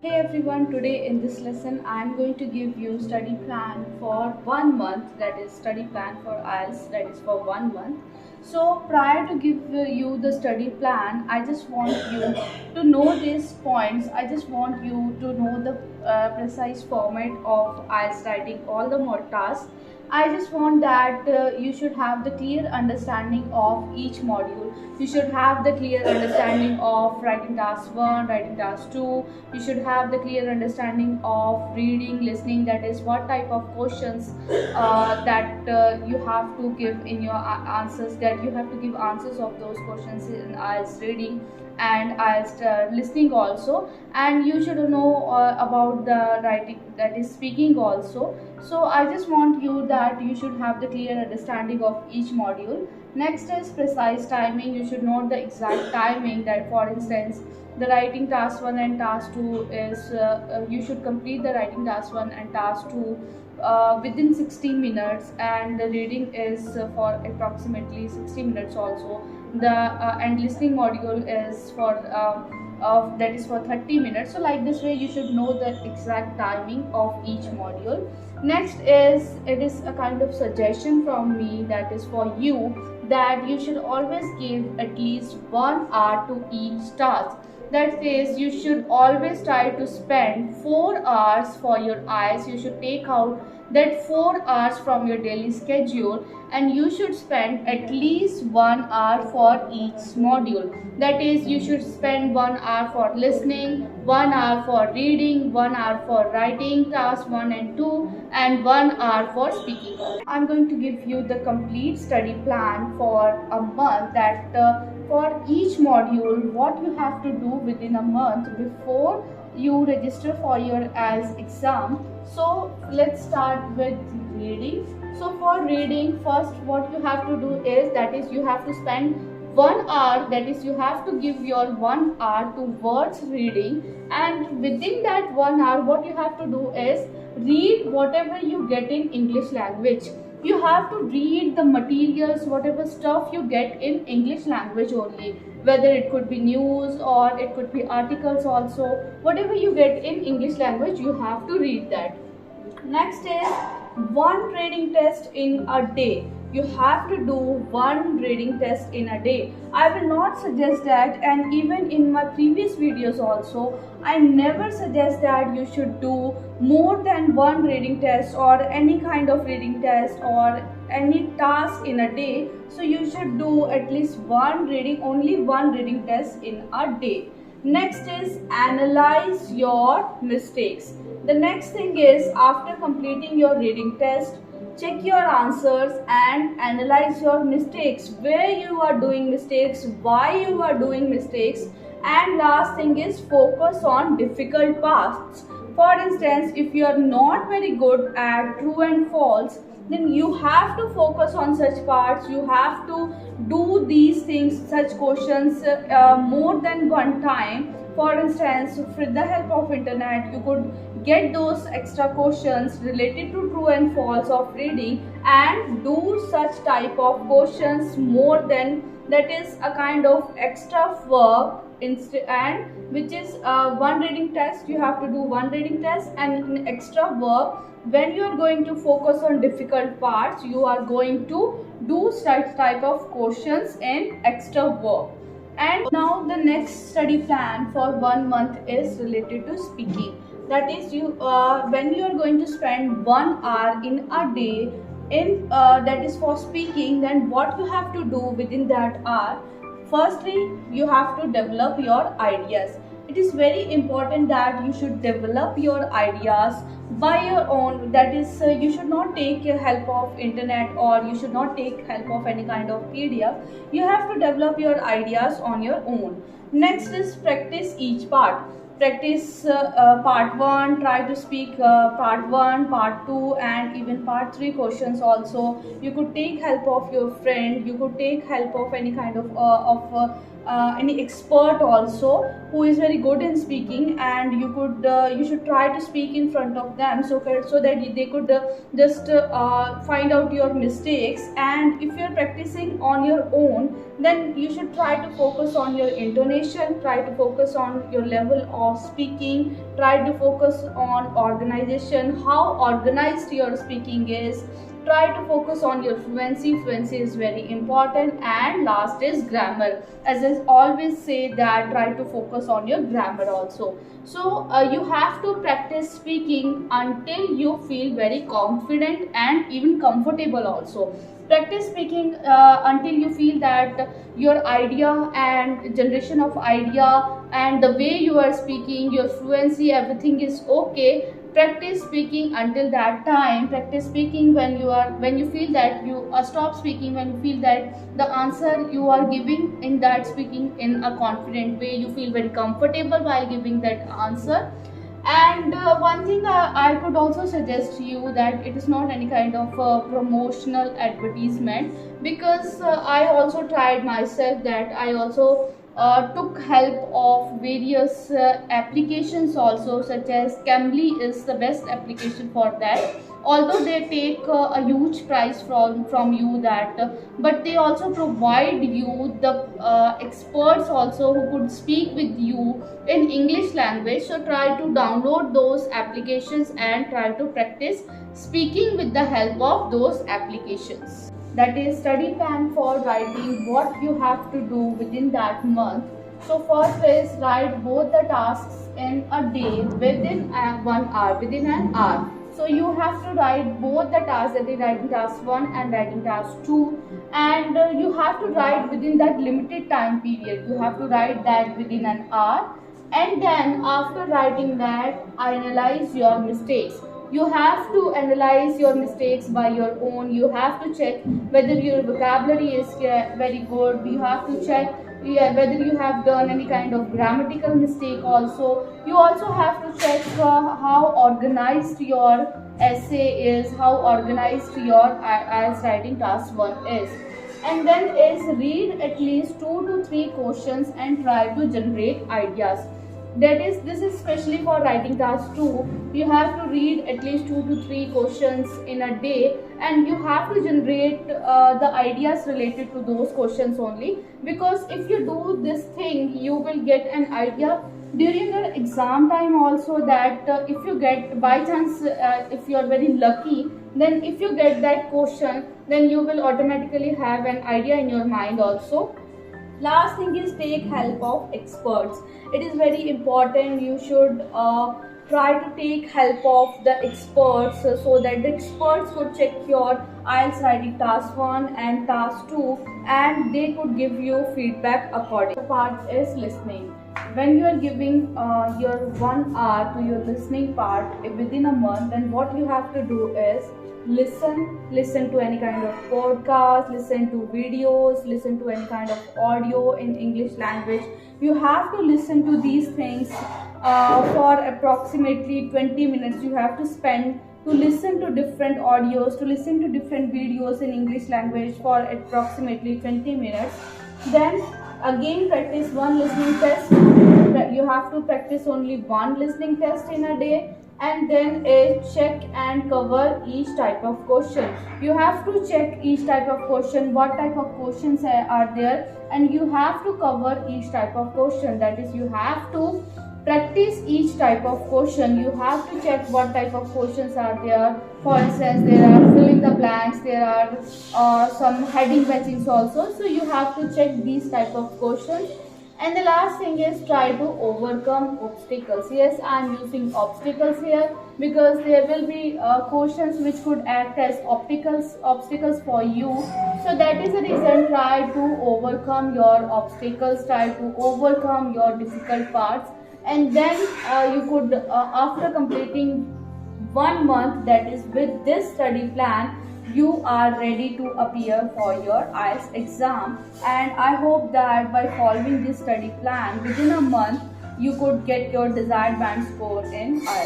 Hey everyone, today in this lesson I am going to give you study plan for 1 month, that is study plan for IELTS, that is for 1 month. So prior to give you the study plan, I just want you to know these points. I just want you to know the precise format of IELTS writing, all the more tasks. I just want that you should have the clear understanding of each module. You should have the clear understanding of writing task 1, writing task 2. You should have the clear understanding of reading, listening, that is what type of questions that you have to give in your answers, that you have to give answers of those questions in IELTS reading and IELTS listening also, and you should know about the writing, that is speaking also. So I just want you that you should have the clear understanding of each module. Next is precise timing. You should note the exact timing, that for instance the writing task 1 and task 2 is you should complete the writing task 1 and task 2 within 60 minutes, and the reading is for approximately 60 minutes also. The and listening module is for that is for 30 minutes. So like this way you should know the exact timing of each module. Next is, it is a kind of suggestion from me, that is for you, that you should always give at least 1 hour to each task. That is, you should always try to spend 4 hours for your IELTS. You should take out that 4 hours from your daily schedule, and you should spend at least 1 hour for each module. That is, you should spend 1 hour for listening, 1 hour for reading, 1 hour for writing task 1 and 2, and 1 hour for speaking. I'm going to give you the complete study plan for a month, that for each module what you have to do within a month before you register for your IELTS exam. So let's start with reading. So for reading, first what you have to do is, that is you have to spend 1 hour, that is you have to give your 1 hour to words reading, and within that 1 hour what you have to do is read whatever you get in English language. You have to read the materials, whatever stuff you get in English language only, whether it could be news or it could be articles also. Whatever you get in English language, you have to read that. Next is one reading test in a day. You have to do one reading test in a day. I will not suggest that, and even in my previous videos also, I never suggest that you should do more than one reading test or any kind of reading test or any task in a day. So you should do at least only one reading test in a day. Next is analyze your mistakes. The next thing is, after completing your reading test, check your answers and analyze your mistakes, where you are doing mistakes, why you are doing mistakes. And last thing is, focus on difficult parts. For instance, if you are not very good at true and false, then you have to focus on such parts. You have to do these things, such questions more than one time. For instance, with the help of internet, you could get those extra questions related to true and false of reading and do such type of questions more than, that is a kind of extra work and which is one reading test. You have to do one reading test and extra work. When you are going to focus on difficult parts, you are going to do such type of questions and extra work. And now the next study plan for 1 month is related to speaking. That is, you when you are going to spend 1 hour in a day in that is for speaking, then what you have to do within that hour? Firstly, you have to develop your ideas. It is very important that you should develop your ideas by your own. That is, you should not take help of internet, or you should not take help of any kind of PDF. You have to develop your ideas on your own. Next is practice each part. Practice part 1, try to speak part 1, part 2, and even part 3 questions also. You could take help of your friend, you could take help of any kind of any expert also who is very good in speaking, and you should try to speak in front of them, so that they could just find out your mistakes. And if you're practicing on your own, then you should try to focus on your intonation, try to focus on your level of speaking, try to focus on organization, how organized your speaking is. Try to focus on your fluency is very important. And last is grammar. As I always say that try to focus on your grammar also. So you have to practice speaking until you feel very confident and even comfortable also. Practice speaking until you feel that your idea and generation of idea and the way you are speaking, your fluency, everything is okay. Practice speaking until that time. Practice speaking when you feel that you stop speaking when you feel that the answer you are giving in that speaking in a confident way, you feel very comfortable while giving that answer. And one thing I could also suggest to you that it is not any kind of promotional advertisement, because I also tried myself that I also took help of various applications also, such as Cambly is the best application for that. Although they take a huge price from you, that but they also provide you the experts also who could speak with you in English language. So try to download those applications and try to practice speaking with the help of those applications. That is study plan for writing, what you have to do within that month. So first is write both the tasks in a day within 1 hour, within an hour. So you have to write both the tasks, that is writing task 1 and writing task 2, and you have to write within that limited time period. You have to write that within an hour, and then after writing that, analyze your mistakes. You have to analyze your mistakes by your own. You have to check whether your vocabulary is very good. You have to check whether you have done any kind of grammatical mistake also. You also have to check how organized your essay is, how organized your IELTS writing task 1 is. And then is read at least 2 to 3 questions and try to generate ideas. This is especially for writing task 2. You have to read at least 2 to 3 questions in a day, and you have to generate the ideas related to those questions only, because if you do this thing, you will get an idea during your exam time also, that if you get by chance, if you are very lucky, then if you get that question, then you will automatically have an idea in your mind also. Last thing is take help of experts. It is very important. You should try to take help of the experts, so that the experts could check your IELTS writing task 1 and task 2, and they could give you feedback accordingly. The part is listening. When you are giving your 1 hour to your listening part within a month, then what you have to do is listen to any kind of podcast, listen to videos, listen to any kind of audio in English language. You have to listen to these things for approximately 20 minutes. You have to spend to listen to different audios, to listen to different videos in English language for approximately 20 minutes. Then again practice one listening test. You have to practice only one listening test in a day, and then check and cover each type of question. You have to check each type of question, what type of questions are there, and you have to cover each type of question. That is, you have to practice each type of question. You have to check what type of questions are there. For instance, there are fill in the blanks, there are some heading matchings also. So you have to check these type of questions. And the last thing is try to overcome obstacles. Yes, I am using obstacles here because there will be questions which could act as obstacles for you. So that is the reason, try to overcome your obstacles, try to overcome your difficult parts. And then you could, after completing 1 month, that is with this study plan, you are ready to appear for your IELTS exam. And I hope that by following this study plan within a month, you could get your desired band score in IELTS.